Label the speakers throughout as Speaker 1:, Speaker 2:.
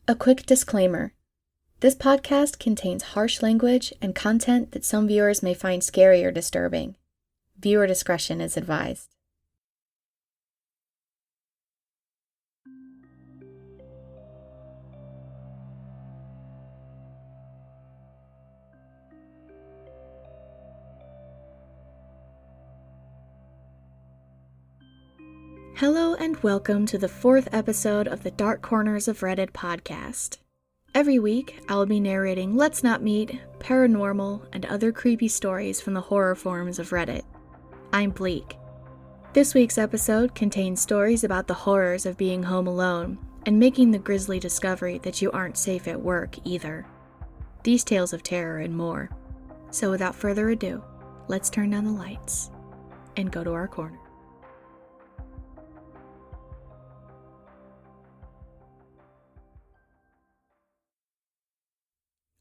Speaker 1: A quick disclaimer. This podcast contains harsh language and content that some viewers may find scary or disturbing. Viewer discretion is advised. Hello and welcome to the 4th episode of the Dark Corners of Reddit podcast. Every week, I'll be narrating Let's Not Meet, paranormal, and other creepy stories from the horror forums of Reddit. I'm Bleak. This week's episode contains stories about the horrors of being home alone and making the grisly discovery that you aren't safe at work either. These tales of terror and more. So without further ado, let's turn down the lights and go to our corner.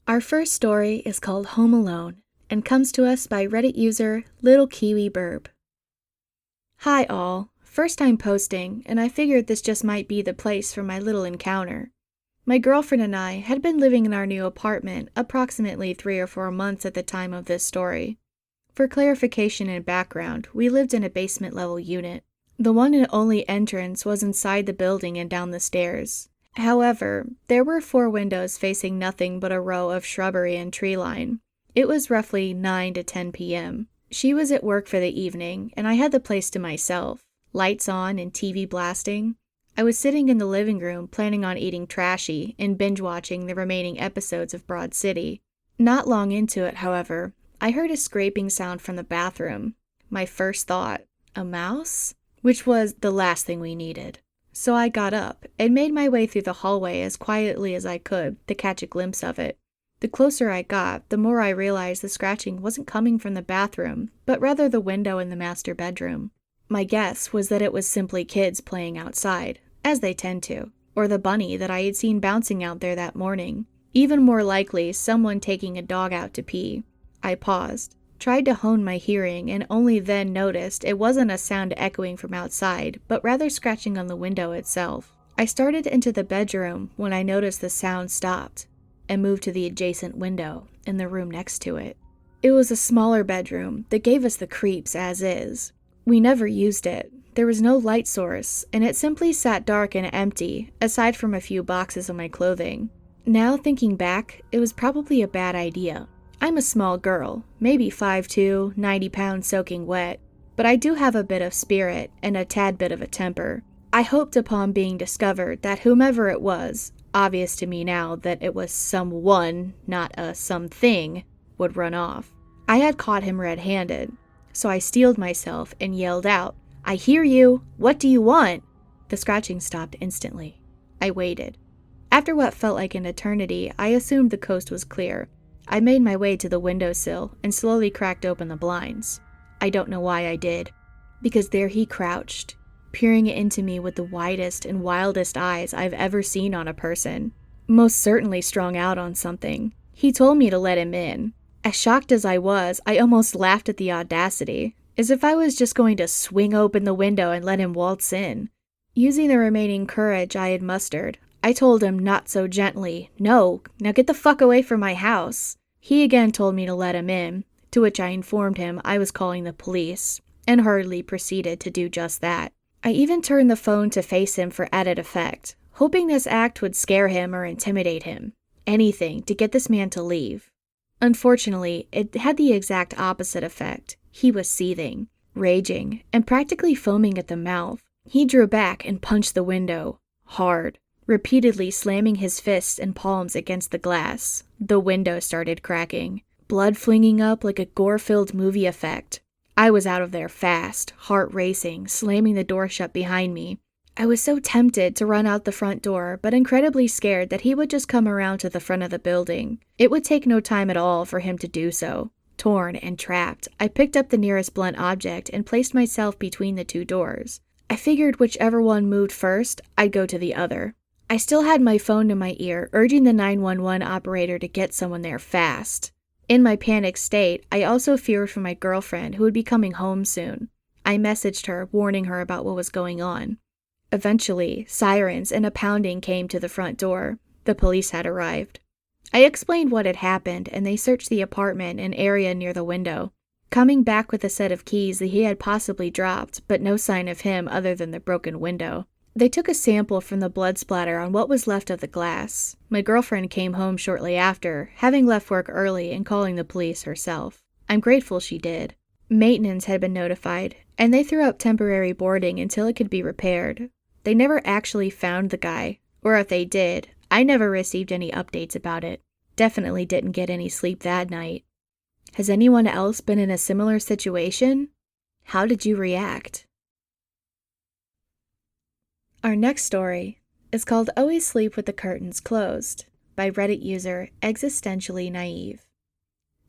Speaker 1: Our first story is called Home Alone and comes to us by Reddit user littlekiwibirb. Hi all, first time posting, and I figured this just might be the place for my little encounter. My girlfriend and I had been living in our new apartment approximately 3 or 4 months at the time of this story. For clarification and background, we lived in a basement level unit. The one and only entrance was inside the building and down the stairs. However, there were 4 windows facing nothing but a row of shrubbery and tree line. It was roughly 9 to 10 p.m. She was at work for the evening, and I had the place to myself, lights on and TV blasting. I was sitting in the living room planning on eating trashy and binge-watching the remaining episodes of Broad City. Not long into it, however, I heard a scraping sound from the bathroom. My first thought, a mouse? Which was the last thing we needed. So I got up and made my way through the hallway as quietly as I could to catch a glimpse of it. The closer I got, the more I realized the scratching wasn't coming from the bathroom, but rather the window in the master bedroom. My guess was that it was simply kids playing outside, as they tend to, or the bunny that I had seen bouncing out there that morning. Even more likely, someone taking a dog out to pee. I paused, tried to hone my hearing, and only then noticed it wasn't a sound echoing from outside, but rather scratching on the window itself. I started into the bedroom when I noticed the sound stopped, and moved to the adjacent window in the room next to it. It was a smaller bedroom that gave us the creeps as is. We never used it. There was no light source, and it simply sat dark and empty, aside from a few boxes of my clothing. Now thinking back, it was probably a bad idea. I'm a small girl, maybe 5'2", 90 pounds soaking wet, but I do have a bit of spirit and a tad bit of a temper. I hoped upon being discovered that whomever it was, obvious to me now that it was someone, not a something, would run off. I had caught him red-handed, so I steeled myself and yelled out, "I hear you! What do you want?" The scratching stopped instantly. I waited. After what felt like an eternity, I assumed the coast was clear. I made my way to the windowsill and slowly cracked open the blinds. I don't know why I did, because there he crouched, peering into me with the widest and wildest eyes I've ever seen on a person. Most certainly strung out on something. He told me to let him in. As shocked as I was, I almost laughed at the audacity, as if I was just going to swing open the window and let him waltz in. Using the remaining courage I had mustered, I told him not so gently, "No, now get the fuck away from my house." He again told me to let him in, to which I informed him I was calling the police, and hurriedly proceeded to do just that. I even turned the phone to face him for added effect, hoping this act would scare him or intimidate him. Anything to get this man to leave. Unfortunately, it had the exact opposite effect. He was seething, raging, and practically foaming at the mouth. He drew back and punched the window, hard, repeatedly slamming his fists and palms against the glass. The window started cracking, blood flinging up like a gore-filled movie effect. I was out of there fast, heart racing, slamming the door shut behind me. I was so tempted to run out the front door, but incredibly scared that he would just come around to the front of the building. It would take no time at all for him to do so. Torn and trapped, I picked up the nearest blunt object and placed myself between the 2 doors. I figured whichever one moved first, I'd go to the other. I still had my phone to my ear, urging the 911 operator to get someone there fast. In my panicked state, I also feared for my girlfriend, who would be coming home soon. I messaged her, warning her about what was going on. Eventually, sirens and a pounding came to the front door. The police had arrived. I explained what had happened, and they searched the apartment and area near the window, coming back with a set of keys that he had possibly dropped, but no sign of him other than the broken window. They took a sample from the blood splatter on what was left of the glass. My girlfriend came home shortly after, having left work early and calling the police herself. I'm grateful she did. Maintenance had been notified, and they threw up temporary boarding until it could be repaired. They never actually found the guy, or if they did, I never received any updates about it. Definitely didn't get any sleep that night. Has anyone else been in a similar situation? How did you react? Our next story is called Always Sleep with the Curtains Closed by Reddit user Existentially Naive.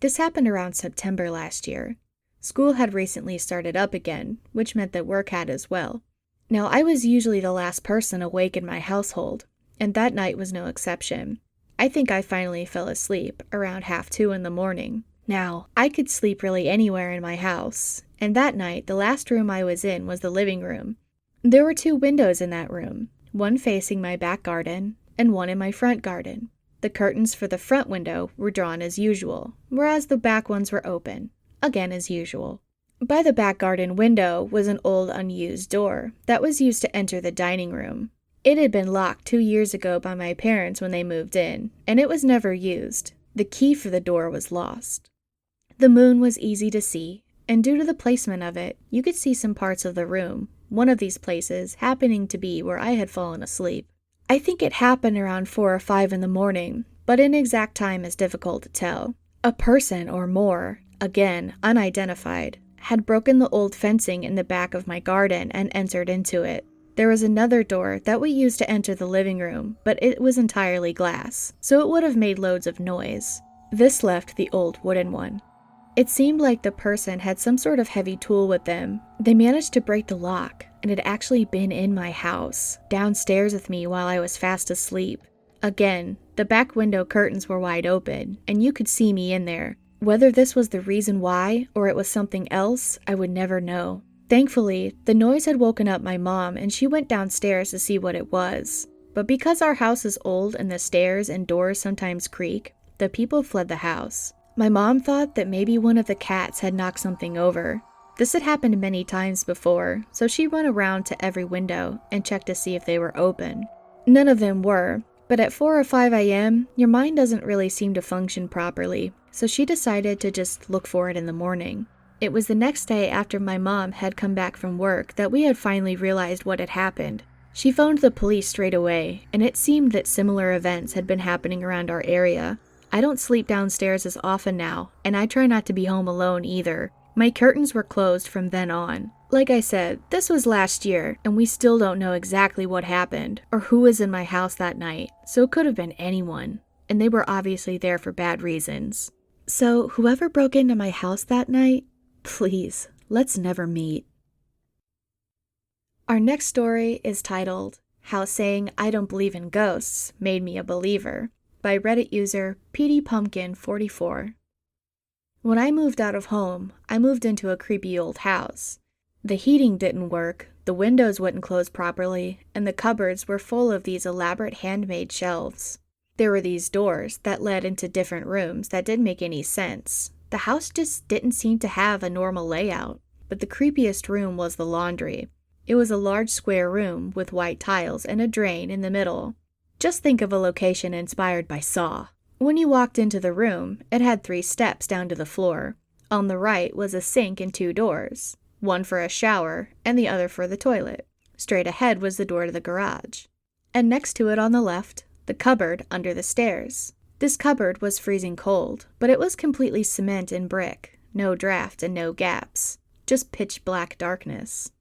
Speaker 1: This happened around September last year. School had recently started up again, which meant that work had as well. Now, I was usually the last person awake in my household, and that night was no exception. I think I finally fell asleep around 1:30 in the morning. Now, I could sleep really anywhere in my house, and that night the last room I was in was the living room. There were 2 windows in that room, one facing my back garden and one in my front garden. The curtains for the front window were drawn as usual, whereas the back ones were open, again as usual. By the back garden window was an old unused door that was used to enter the dining room. It had been locked 2 years ago by my parents when they moved in, and it was never used. The key for the door was lost. The moon was easy to see, and due to the placement of it, you could see some parts of the room, one of these places happening to be where I had fallen asleep. I think it happened around 4 or 5 in the morning, but an exact time is difficult to tell. A person or more, again unidentified, had broken the old fencing in the back of my garden and entered into it. There was another door that we used to enter the living room, but it was entirely glass, so it would have made loads of noise. This left the old wooden one. It seemed like the person had some sort of heavy tool with them. They managed to break the lock, and had actually been in my house, downstairs with me while I was fast asleep. Again, the back window curtains were wide open, and you could see me in there. Whether this was the reason why, or it was something else, I would never know. Thankfully, the noise had woken up my mom, and she went downstairs to see what it was. But because our house is old and the stairs and doors sometimes creak, the people fled the house. My mom thought that maybe one of the cats had knocked something over. This had happened many times before, so she went around to every window and checked to see if they were open. None of them were, but at 4 or 5 a.m., your mind doesn't really seem to function properly, so she decided to just look for it in the morning. It was the next day after my mom had come back from work that we had finally realized what had happened. She phoned the police straight away, and it seemed that similar events had been happening around our area. I don't sleep downstairs as often now, and I try not to be home alone either. My curtains were closed from then on. Like I said, this was last year, and we still don't know exactly what happened, or who was in my house that night, so it could have been anyone, and they were obviously there for bad reasons. So, whoever broke into my house that night, please, let's never meet. Our next story is titled, How Saying I Don't Believe in Ghosts Made Me a Believer, by Reddit user PDPumpkin44. When I moved out of home, I moved into a creepy old house. The heating didn't work, the windows wouldn't close properly, and the cupboards were full of these elaborate handmade shelves. There were these doors that led into different rooms that didn't make any sense. The house just didn't seem to have a normal layout, but the creepiest room was the laundry. It was a large square room with white tiles and a drain in the middle. Just think of a location inspired by Saw. When you walked into the room, it had 3 steps down to the floor. On the right was a sink and 2 doors, one for a shower and the other for the toilet. Straight ahead was the door to the garage. And next to it on the left, the cupboard under the stairs. This cupboard was freezing cold, but it was completely cement and brick, no draft and no gaps, just pitch black darkness.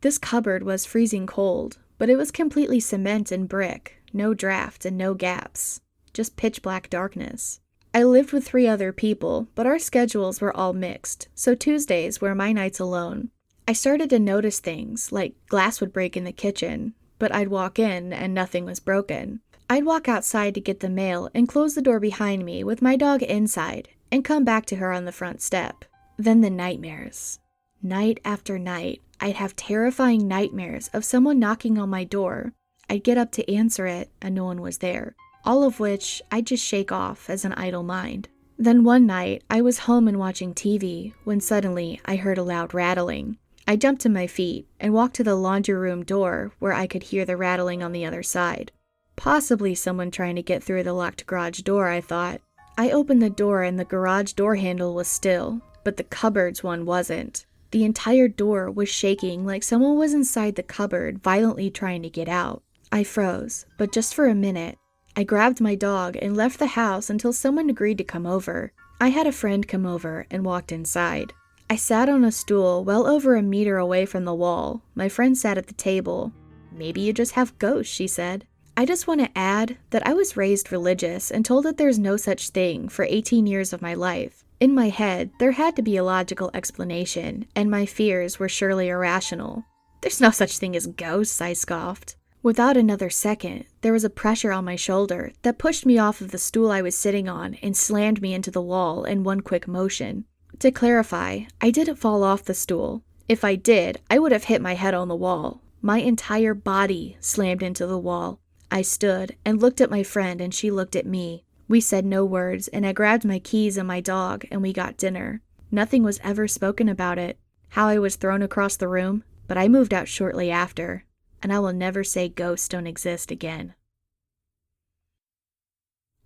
Speaker 1: This cupboard was freezing cold, but it was completely cement and brick, no draft and no gaps, just pitch black darkness. I lived with 3 other people, but our schedules were all mixed, so Tuesdays were my nights alone. I started to notice things, like glass would break in the kitchen, but I'd walk in and nothing was broken. I'd walk outside to get the mail and close the door behind me with my dog inside and come back to her on the front step. Then the nightmares. Night after night, I'd have terrifying nightmares of someone knocking on my door. I'd get up to answer it, and no one was there. all of which I just shake off as an idle mind. Then one night, I was home and watching TV when suddenly I heard a loud rattling. I jumped to my feet and walked to the laundry room door where I could hear the rattling on the other side. Possibly someone trying to get through the locked garage door, I thought. I opened the door and the garage door handle was still, but the cupboard's one wasn't. The entire door was shaking like someone was inside the cupboard violently trying to get out. I froze, but just for a minute. I grabbed my dog and left the house until someone agreed to come over. I had a friend come over and walked inside. I sat on a stool well over a meter away from the wall. My friend sat at the table. "Maybe you just have ghosts," she said. I just want to add that I was raised religious and told that there's no such thing for 18 years of my life. In my head, there had to be a logical explanation, and my fears were surely irrational. "There's no such thing as ghosts," I scoffed. Without another second, there was a pressure on my shoulder that pushed me off of the stool I was sitting on and slammed me into the wall in one quick motion. To clarify, I didn't fall off the stool. If I did, I would have hit my head on the wall. My entire body slammed into the wall. I stood and looked at my friend and she looked at me. We said no words and I grabbed my keys and my dog and we got dinner. Nothing was ever spoken about it, how I was thrown across the room, but I moved out shortly after. And I will never say ghosts don't exist again.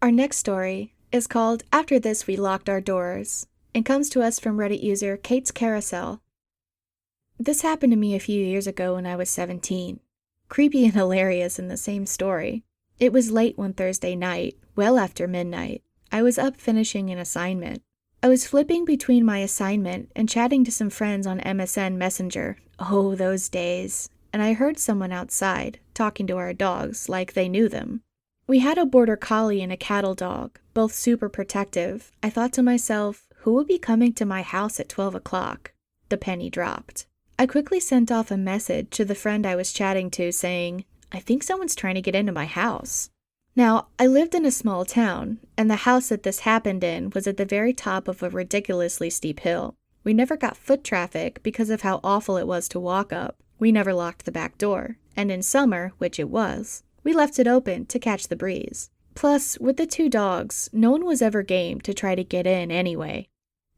Speaker 1: Our next story is called After This We Locked Our Doors and comes to us from Reddit user katescarousel. This happened to me a few years ago when I was 17. Creepy and hilarious in the same story. It was late one Thursday night, well after midnight. I was up finishing an assignment. I was flipping between my assignment and chatting to some friends on MSN Messenger. Oh, those days. And I heard someone outside, talking to our dogs like they knew them. We had a border collie and a cattle dog, both super protective. I thought to myself, who would be coming to my house at 12 o'clock? The penny dropped. I quickly sent off a message to the friend I was chatting to saying, I think someone's trying to get into my house. Now, I lived in a small town, and the house that this happened in was at the very top of a ridiculously steep hill. We never got foot traffic because of how awful it was to walk up. We never locked the back door, and in summer, which it was, we left it open to catch the breeze. Plus, with the two dogs, no one was ever game to try to get in anyway.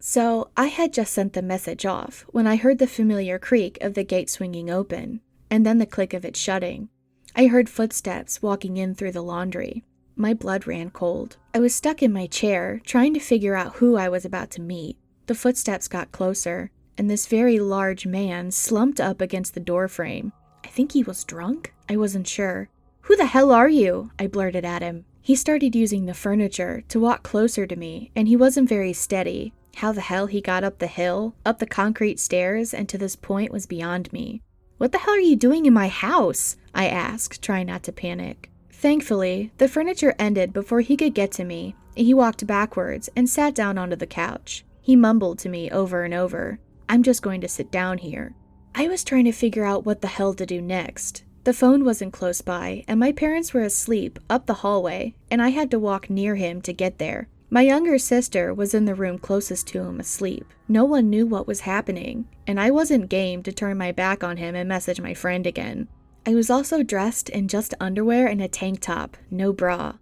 Speaker 1: So, I had just sent the message off when I heard the familiar creak of the gate swinging open, and then the click of it shutting. I heard footsteps walking in through the laundry. My blood ran cold. I was stuck in my chair, trying to figure out who I was about to meet. The footsteps got closer, and this very large man slumped up against the doorframe. I think he was drunk? I wasn't sure. "Who the hell are you?" I blurted at him. He started using the furniture to walk closer to me, and he wasn't very steady. How the hell he got up the hill, up the concrete stairs, and to this point was beyond me. "What the hell are you doing in my house?" I asked, trying not to panic. Thankfully, the furniture ended before he could get to me. He walked backwards and sat down onto the couch. He mumbled to me over and over, "I'm just going to sit down here." I was trying to figure out what the hell to do next. The phone wasn't close by, and my parents were asleep up the hallway, and I had to walk near him to get there. My younger sister was in the room closest to him asleep. No one knew what was happening, and I wasn't game to turn my back on him and message my friend again. I was also dressed in just underwear and a tank top, no bra.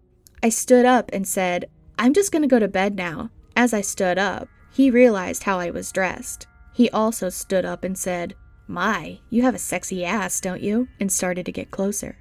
Speaker 1: I stood up and said, "I'm just gonna go to bed now." As I stood up, he realized how I was dressed. He also stood up and said, "My, you have a sexy ass, don't you?" and started to get closer.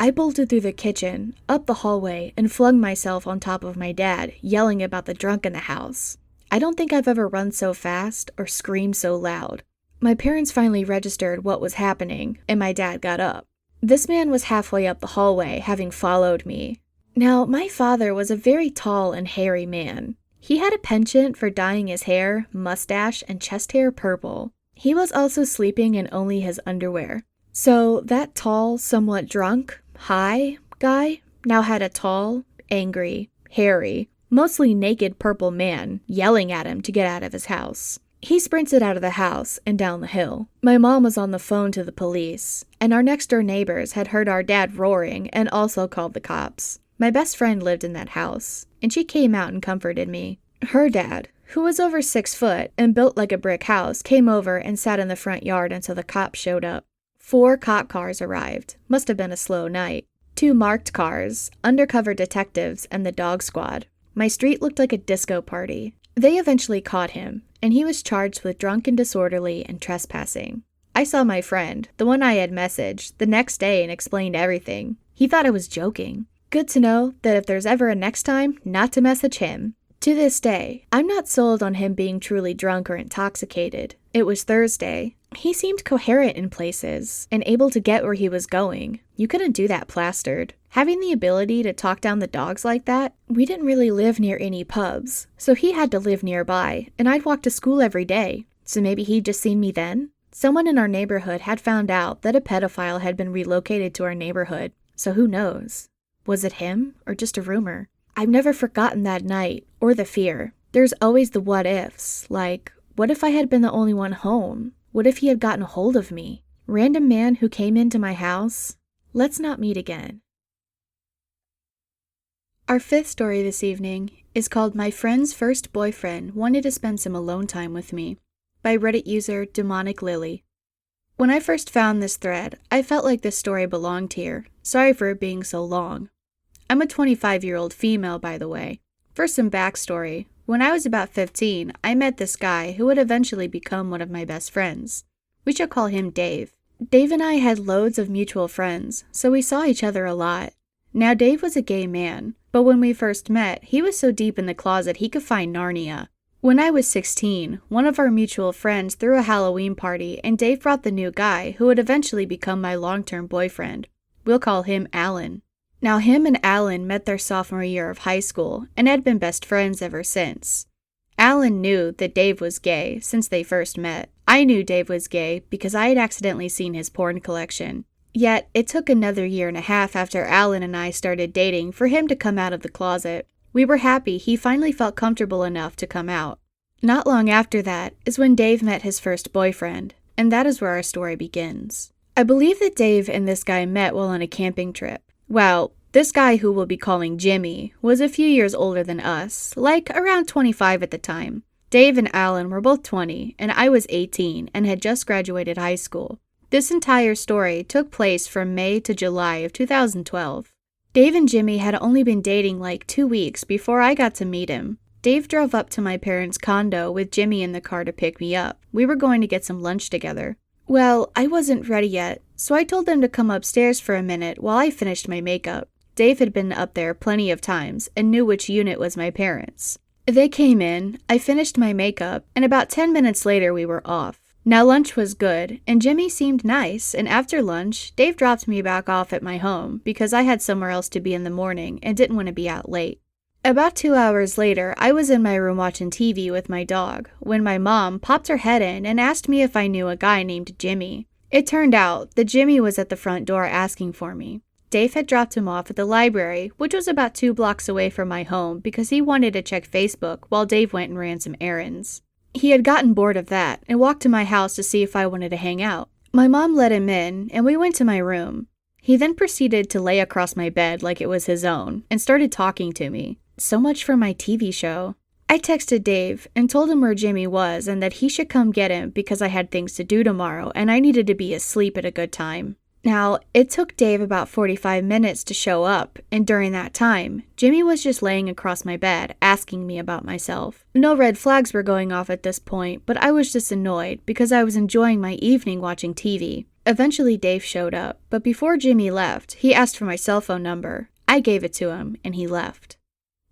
Speaker 1: I bolted through the kitchen, up the hallway, and flung myself on top of my dad, yelling about the drunk in the house. I don't think I've ever run so fast or screamed so loud. My parents finally registered what was happening, and my dad got up. This man was halfway up the hallway, having followed me. Now, my father was a very tall and hairy man. He had a penchant for dyeing his hair, mustache, and chest hair purple. He was also sleeping in only his underwear. So that tall, somewhat drunk, high guy now had a tall, angry, hairy, mostly naked purple man yelling at him to get out of his house. He sprinted out of the house and down the hill. My mom was on the phone to the police, and our next-door neighbors had heard our dad roaring and also called the cops. My best friend lived in that house, and she came out and comforted me. Her dad, who was over 6 foot and built like a brick house, came over and sat in the front yard until the cops showed up. 4 cop cars arrived. Must have been a slow night. 2 marked cars, undercover detectives, and the dog squad. My street looked like a disco party. They eventually caught him, and he was charged with drunk and disorderly and trespassing. I saw my friend, the one I had messaged, the next day and explained everything. He thought I was joking. Good to know that if there's ever a next time, not to message him. To this day, I'm not sold on him being truly drunk or intoxicated. It was Thursday. He seemed coherent in places and able to get where he was going. You couldn't do that plastered. Having the ability to talk down the dogs like that, we didn't really live near any pubs, so he had to live nearby, and I'd walk to school every day. So maybe he'd just seen me then? Someone in our neighborhood had found out that a pedophile had been relocated to our neighborhood, so who knows? Was it him or just a rumor? I've never forgotten that night, or the fear. There's always the what ifs, like, what if I had been the only one home? What if he had gotten a hold of me? Random man who came into my house? Let's not meet again. Our 5th story this evening is called My Friend's First Boyfriend Wanted to Spend Some Alone Time with Me, by Reddit user Demonic Lily. When I first found this thread, I felt like this story belonged here. Sorry for it being so long. I'm a 25-year-old female, by the way. For some backstory, when I was about 15, I met this guy who would eventually become one of my best friends. We shall call him Dave. Dave and I had loads of mutual friends, so we saw each other a lot. Now, Dave was a gay man, but when we first met, he was so deep in the closet he could find Narnia. When I was 16, one of our mutual friends threw a Halloween party, and Dave brought the new guy who would eventually become my long-term boyfriend. We'll call him Alan. Now, him and Alan met their sophomore year of high school and had been best friends ever since. Alan knew that Dave was gay since they first met. I knew Dave was gay because I had accidentally seen his porn collection. Yet, it took another 1.5 years after Alan and I started dating for him to come out of the closet. We were happy he finally felt comfortable enough to come out. Not long after that is when Dave met his first boyfriend, and that is where our story begins. I believe that Dave and this guy met while on a camping trip. Well, this guy who we'll be calling Jimmy was a few years older than us, like around 25 at the time. Dave and Alan were both 20, and I was 18 and had just graduated high school. This entire story took place from May to July of 2012. Dave and Jimmy had only been dating like 2 weeks before I got to meet him. Dave drove up to my parents' condo with Jimmy in the car to pick me up. We were going to get some lunch together. Well, I wasn't ready yet, so I told them to come upstairs for a minute while I finished my makeup. Dave had been up there plenty of times and knew which unit was my parents'. They came in, I finished my makeup, and about 10 minutes later we were off. Now lunch was good, and Jimmy seemed nice, and after lunch, Dave dropped me back off at my home because I had somewhere else to be in the morning and didn't want to be out late. About 2 hours later, I was in my room watching TV with my dog when my mom popped her head in and asked me if I knew a guy named Jimmy. It turned out that Jimmy was at the front door asking for me. Dave had dropped him off at the library, which was about 2 blocks away from my home because he wanted to check Facebook while Dave went and ran some errands. He had gotten bored of that and walked to my house to see if I wanted to hang out. My mom let him in, and we went to my room. He then proceeded to lay across my bed like it was his own and started talking to me. So much for my TV show. I texted Dave and told him where Jimmy was and that he should come get him because I had things to do tomorrow and I needed to be asleep at a good time. Now, it took Dave about 45 minutes to show up, and during that time, Jimmy was just laying across my bed, asking me about myself. No red flags were going off at this point, but I was just annoyed because I was enjoying my evening watching TV. Eventually, Dave showed up, but before Jimmy left, he asked for my cell phone number. I gave it to him, and he left.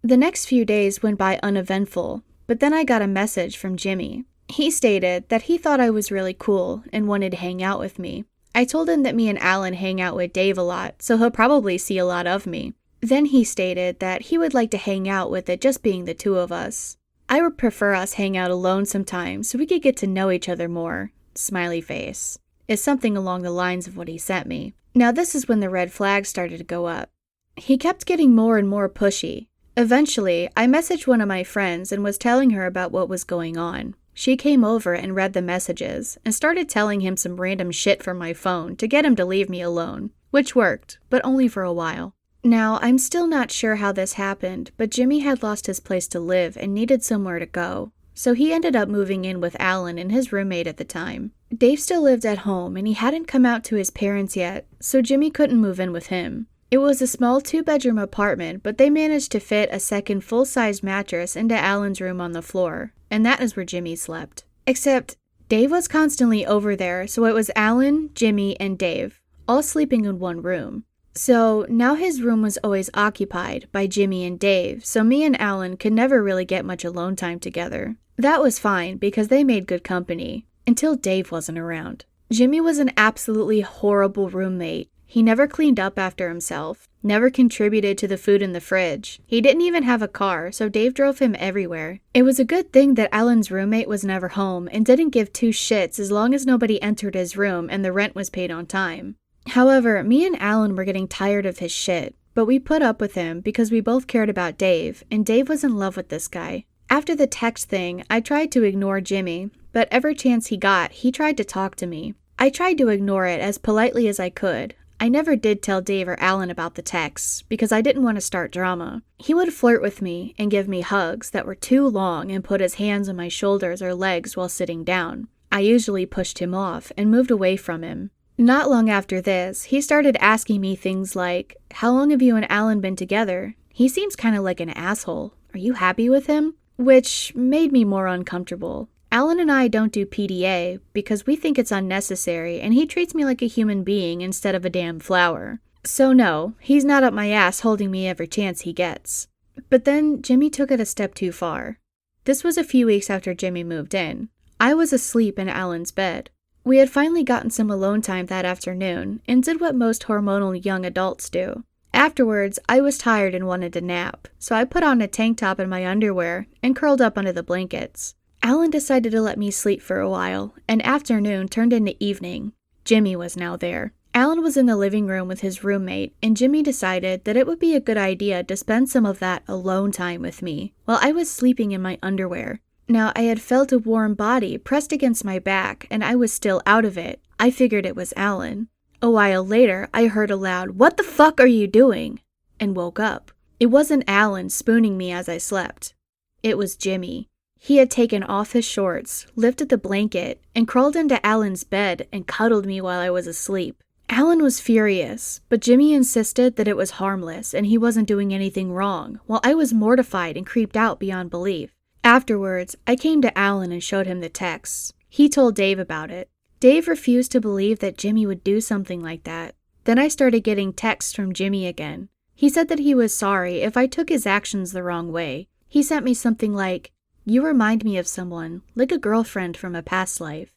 Speaker 1: The next few days went by uneventful, but then I got a message from Jimmy. He stated that he thought I was really cool and wanted to hang out with me. I told him that me and Alan hang out with Dave a lot, so he'll probably see a lot of me. Then he stated that he would like to hang out with it just being the 2 of us. I would prefer us hang out alone sometimes so we could get to know each other more. Smiley face. Is something along the lines of what he sent me. Now this is when the red flags started to go up. He kept getting more and more pushy. Eventually, I messaged one of my friends and was telling her about what was going on. She came over and read the messages and started telling him some random shit from my phone to get him to leave me alone, which worked, but only for a while. Now, I'm still not sure how this happened, but Jimmy had lost his place to live and needed somewhere to go, so he ended up moving in with Alan and his roommate at the time. Dave still lived at home and he hadn't come out to his parents yet, so Jimmy couldn't move in with him. It was a small 2-bedroom apartment, but they managed to fit a second full-size mattress into Alan's room on the floor, and that is where Jimmy slept. Except, Dave was constantly over there, so it was Alan, Jimmy, and Dave, all sleeping in one room. So now his room was always occupied by Jimmy and Dave, so me and Alan could never really get much alone time together. That was fine because they made good company, until Dave wasn't around. Jimmy was an absolutely horrible roommate. He never cleaned up after himself, never contributed to the food in the fridge. He didn't even have a car, so Dave drove him everywhere. It was a good thing that Alan's roommate was never home and didn't give two shits as long as nobody entered his room and the rent was paid on time. However, me and Alan were getting tired of his shit, but we put up with him because we both cared about Dave, and Dave was in love with this guy. After the text thing, I tried to ignore Jimmy, but every chance he got, he tried to talk to me. I tried to ignore it as politely as I could. I never did tell Dave or Alan about the texts, because I didn't want to start drama. He would flirt with me and give me hugs that were too long and put his hands on my shoulders or legs while sitting down. I usually pushed him off and moved away from him. Not long after this, he started asking me things like, "How long have you and Alan been together? He seems kind of like an asshole. Are you happy with him?" Which made me more uncomfortable. Alan and I don't do PDA because we think it's unnecessary and he treats me like a human being instead of a damn flower. So no, he's not up my ass holding me every chance he gets. But then Jimmy took it a step too far. This was a few weeks after Jimmy moved in. I was asleep in Alan's bed. We had finally gotten some alone time that afternoon and did what most hormonal young adults do. Afterwards, I was tired and wanted to nap, so I put on a tank top and my underwear and curled up under the blankets. Alan decided to let me sleep for a while, and afternoon turned into evening. Jimmy was now there. Alan was in the living room with his roommate, and Jimmy decided that it would be a good idea to spend some of that alone time with me, while I was sleeping in my underwear. Now, I had felt a warm body pressed against my back, and I was still out of it. I figured it was Alan. A while later, I heard a loud, "What the fuck are you doing?" and woke up. It wasn't Alan spooning me as I slept. It was Jimmy. He had taken off his shorts, lifted the blanket, and crawled into Alan's bed and cuddled me while I was asleep. Alan was furious, but Jimmy insisted that it was harmless and he wasn't doing anything wrong, while I was mortified and creeped out beyond belief. Afterwards, I came to Alan and showed him the texts. He told Dave about it. Dave refused to believe that Jimmy would do something like that. Then I started getting texts from Jimmy again. He said that he was sorry if I took his actions the wrong way. He sent me something like, "You remind me of someone, like a girlfriend from a past life.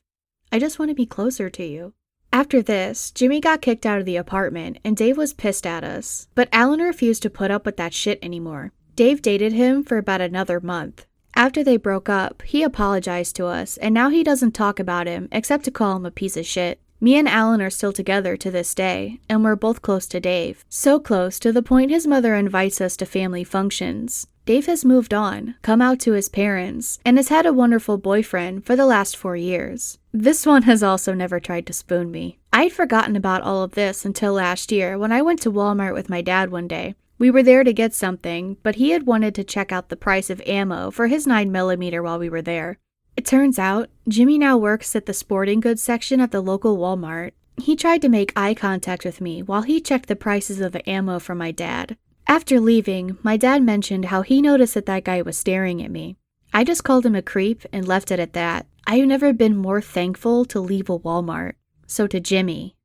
Speaker 1: I just want to be closer to you." After this, Jimmy got kicked out of the apartment and Dave was pissed at us. But Alan refused to put up with that shit anymore. Dave dated him for about another month. After they broke up, he apologized to us, and now he doesn't talk about him except to call him a piece of shit. Me and Alan are still together to this day, and we're both close to Dave. So close to the point his mother invites us to family functions. Dave has moved on, come out to his parents, and has had a wonderful boyfriend for the last 4 years. This one has also never tried to spoon me. I'd forgotten about all of this until last year when I went to Walmart with my dad one day. We were there to get something, but he had wanted to check out the price of ammo for his 9mm while we were there. It turns out, Jimmy now works at the sporting goods section at the local Walmart. He tried to make eye contact with me while he checked the prices of the ammo for my dad. After leaving, my dad mentioned how he noticed that guy was staring at me. I just called him a creep and left it at that. I've never been more thankful to leave a Walmart. So to Jimmy,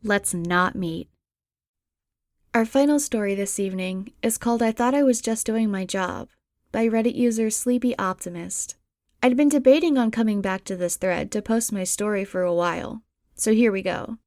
Speaker 1: let's not meet. Our final story this evening is called "I Thought I Was Just Doing My Job" by Reddit user sleepyoptimist. I'd been debating on coming back to this thread to post my story for a while, so here we go.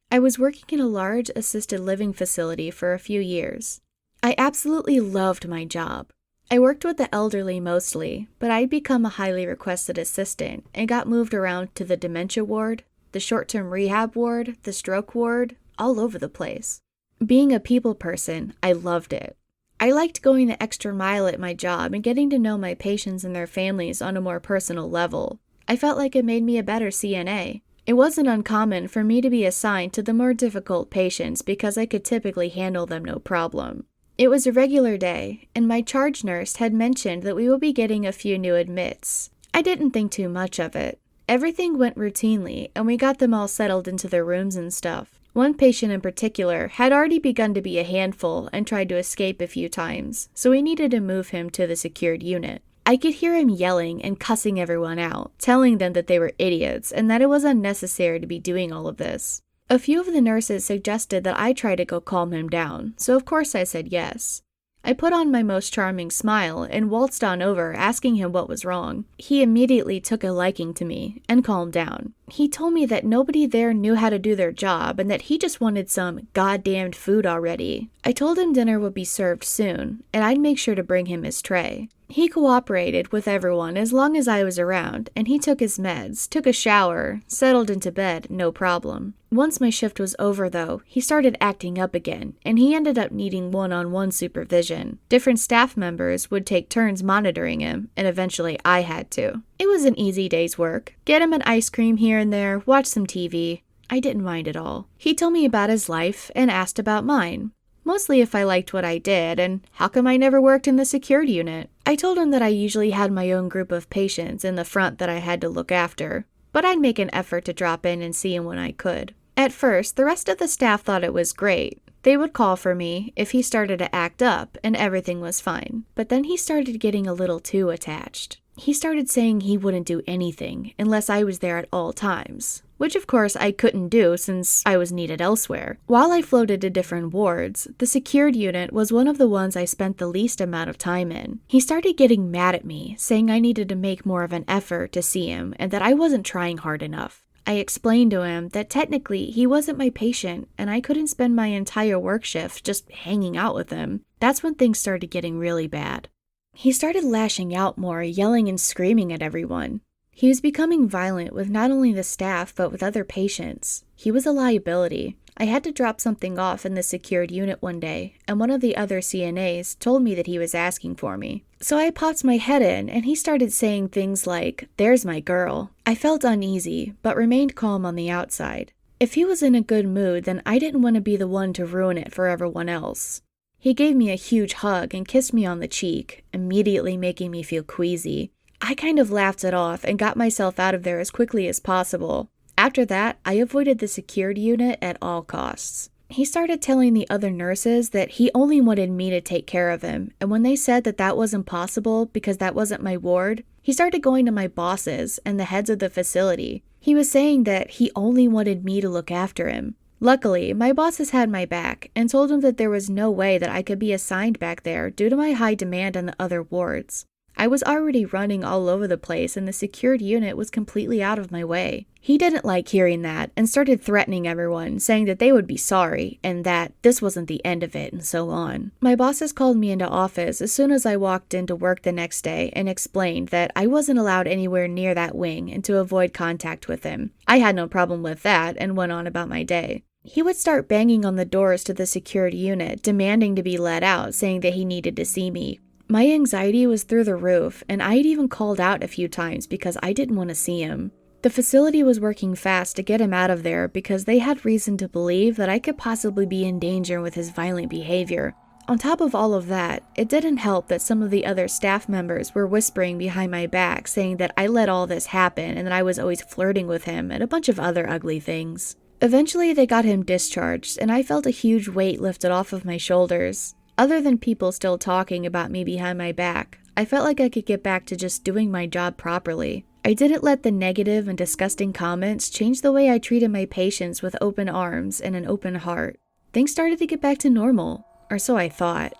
Speaker 1: I was working in a large assisted living facility for a few years. I absolutely loved my job. I worked with the elderly mostly, but I'd become a highly requested assistant and got moved around to the dementia ward, the short-term rehab ward, the stroke ward, all over the place. Being a people person, I loved it. I liked going the extra mile at my job and getting to know my patients and their families on a more personal level. I felt like it made me a better CNA. It wasn't uncommon for me to be assigned to the more difficult patients because I could typically handle them no problem. It was a regular day, and my charge nurse had mentioned that we would be getting a few new admits. I didn't think too much of it. Everything went routinely, and we got them all settled into their rooms and stuff. One patient in particular had already begun to be a handful and tried to escape a few times, so we needed to move him to the secured unit. I could hear him yelling and cussing everyone out, telling them that they were idiots and that it was unnecessary to be doing all of this. A few of the nurses suggested that I try to go calm him down, so of course I said yes. I put on my most charming smile and waltzed on over, asking him what was wrong. He immediately took a liking to me and calmed down. He told me that nobody there knew how to do their job and that he just wanted some goddamned food already. I told him dinner would be served soon, and I'd make sure to bring him his tray. He cooperated with everyone as long as I was around, and he took his meds, took a shower, settled into bed, no problem. Once my shift was over though, he started acting up again, and he ended up needing one-on-one supervision. Different staff members would take turns monitoring him, and eventually I had to. It was an easy day's work. Get him an ice cream here and there, watch some TV. I didn't mind at all. He told me about his life and asked about mine. Mostly if I liked what I did, and how come I never worked in the secured unit. I told him that I usually had my own group of patients in the front that I had to look after, but I'd make an effort to drop in and see him when I could. At first, the rest of the staff thought it was great. They would call for me if he started to act up, and everything was fine. But then he started getting a little too attached. He started saying he wouldn't do anything unless I was there at all times, which of course I couldn't do since I was needed elsewhere. While I floated to different wards, the secured unit was one of the ones I spent the least amount of time in. He started getting mad at me, saying I needed to make more of an effort to see him and that I wasn't trying hard enough. I explained to him that technically he wasn't my patient and I couldn't spend my entire work shift just hanging out with him. That's when things started getting really bad. He started lashing out more, yelling and screaming at everyone. He was becoming violent with not only the staff, but with other patients. He was a liability. I had to drop something off in the secured unit one day, and one of the other CNAs told me that he was asking for me. So I popped my head in, and he started saying things like, "There's my girl." I felt uneasy, but remained calm on the outside. If he was in a good mood, then I didn't want to be the one to ruin it for everyone else. He gave me a huge hug and kissed me on the cheek, immediately making me feel queasy. I kind of laughed it off and got myself out of there as quickly as possible. After that, I avoided the secured unit at all costs. He started telling the other nurses that he only wanted me to take care of him, and when they said that that wasn't possible because that wasn't my ward, he started going to my bosses and the heads of the facility. He was saying that he only wanted me to look after him. Luckily, my bosses had my back and told him that there was no way that I could be assigned back there due to my high demand in the other wards. I was already running all over the place and the secured unit was completely out of my way. He didn't like hearing that and started threatening everyone, saying that they would be sorry and that this wasn't the end of it and so on. My bosses called me into office as soon as I walked into work the next day and explained that I wasn't allowed anywhere near that wing and to avoid contact with him. I had no problem with that and went on about my day. He would start banging on the doors to the secured unit, demanding to be let out, saying that he needed to see me. My anxiety was through the roof, and I had even called out a few times because I didn't want to see him. The facility was working fast to get him out of there because they had reason to believe that I could possibly be in danger with his violent behavior. On top of all of that, it didn't help that some of the other staff members were whispering behind my back, saying that I let all this happen and that I was always flirting with him and a bunch of other ugly things. Eventually, they got him discharged, and I felt a huge weight lifted off of my shoulders. Other than people still talking about me behind my back, I felt like I could get back to just doing my job properly. I didn't let the negative and disgusting comments change the way I treated my patients with open arms and an open heart. Things started to get back to normal, or so I thought.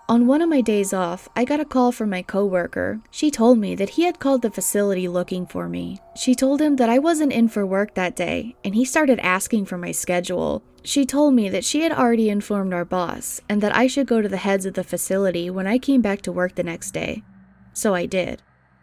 Speaker 1: On one of my days off, I got a call from my coworker. She told me that he had called the facility looking for me. She told him that I wasn't in for work that day, and he started asking for my schedule. She told me that she had already informed our boss, and that I should go to the heads of the facility when I came back to work the next day. So I did.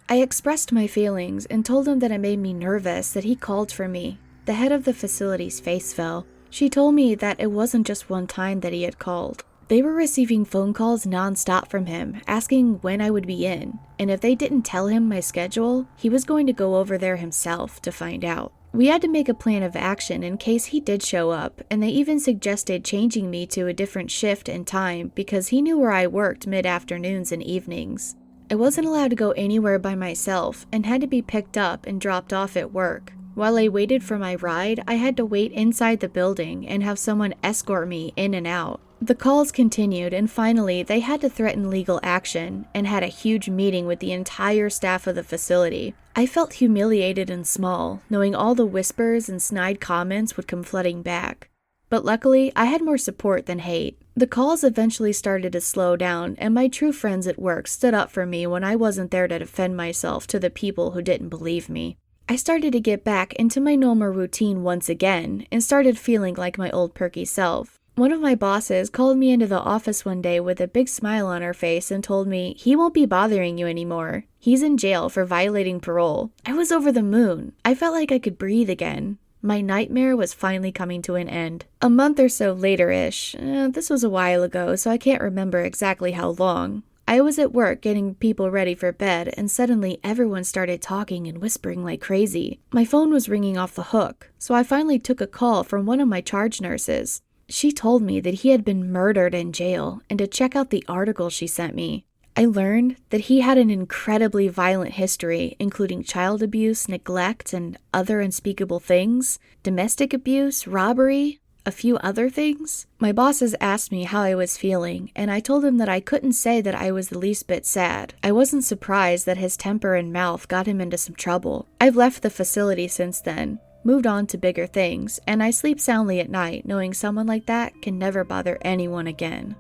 Speaker 1: I expressed my feelings and told him that it made me nervous that he called for me. The head of the facility's face fell. She told me that it wasn't just one time that he had called. They were receiving phone calls non-stop from him, asking when I would be in, and if they didn't tell him my schedule, he was going to go over there himself to find out. We had to make a plan of action in case he did show up, and they even suggested changing me to a different shift and time because he knew where I worked mid-afternoons and evenings. I wasn't allowed to go anywhere by myself and had to be picked up and dropped off at work. While I waited for my ride, I had to wait inside the building and have someone escort me in and out. The calls continued, and finally, they had to threaten legal action and had a huge meeting with the entire staff of the facility. I felt humiliated and small, knowing all the whispers and snide comments would come flooding back. But luckily, I had more support than hate. The calls eventually started to slow down, and my true friends at work stood up for me when I wasn't there to defend myself to the people who didn't believe me. I started to get back into my normal routine once again, and started feeling like my old perky self. One of my bosses called me into the office one day with a big smile on her face and told me he won't be bothering you anymore. He's in jail for violating parole. I was over the moon. I felt like I could breathe again. My nightmare was finally coming to an end. A month or so later-ish, this was a while ago, so I can't remember exactly how long, I was at work getting people ready for bed, and suddenly everyone started talking and whispering like crazy. My phone was ringing off the hook, so I finally took a call from one of my charge nurses. She told me that he had been murdered in jail and to check out the article she sent me. I learned that he had an incredibly violent history, including child abuse, neglect, and other unspeakable things, domestic abuse, robbery, a few other things. My bosses asked me how I was feeling, and I told them that I couldn't say that I was the least bit sad. I wasn't surprised that his temper and mouth got him into some trouble. I've left the facility since then, moved on to bigger things, and I sleep soundly at night knowing someone like that can never bother anyone again.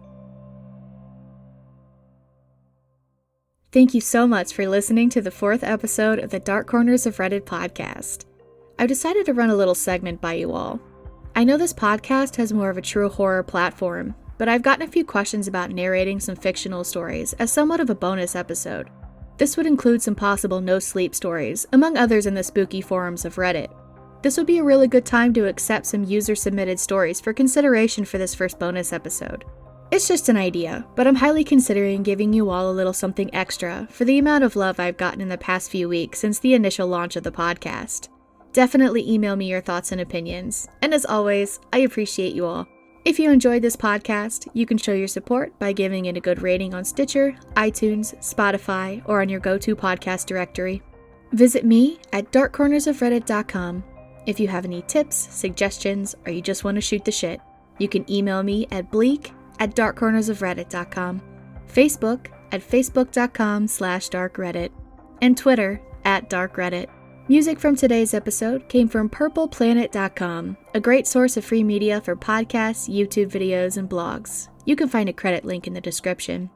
Speaker 1: Thank you so much for listening to the 4th episode of the Dark Corners of Reddit podcast. I've decided to run a little segment by you all. I know this podcast has more of a true horror platform, but I've gotten a few questions about narrating some fictional stories as somewhat of a bonus episode. This would include some possible no-sleep stories, among others in the spooky forums of Reddit. This would be a really good time to accept some user-submitted stories for consideration for this first bonus episode. It's just an idea, but I'm highly considering giving you all a little something extra for the amount of love I've gotten in the past few weeks since the initial launch of the podcast. Definitely email me your thoughts and opinions, and as always, I appreciate you all. If you enjoyed this podcast, you can show your support by giving it a good rating on Stitcher, iTunes, Spotify, or on your go-to podcast directory. Visit me at darkcornersofreddit.com. If you have any tips, suggestions, or you just want to shoot the shit, you can email me at bleak@darkcornersofreddit.com, Facebook at facebook.com/darkreddit, and Twitter at darkreddit. Music from today's episode came from purpleplanet.com, a great source of free media for podcasts, YouTube videos, and blogs. You can find a credit link in the description.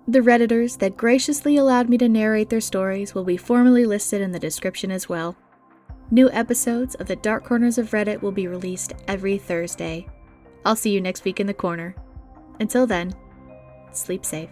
Speaker 1: The Redditors that graciously allowed me to narrate their stories will be formally listed in the description as well. New episodes of the Dark Corners of Reddit will be released every Thursday. I'll see you next week in the corner. Until then, sleep safe.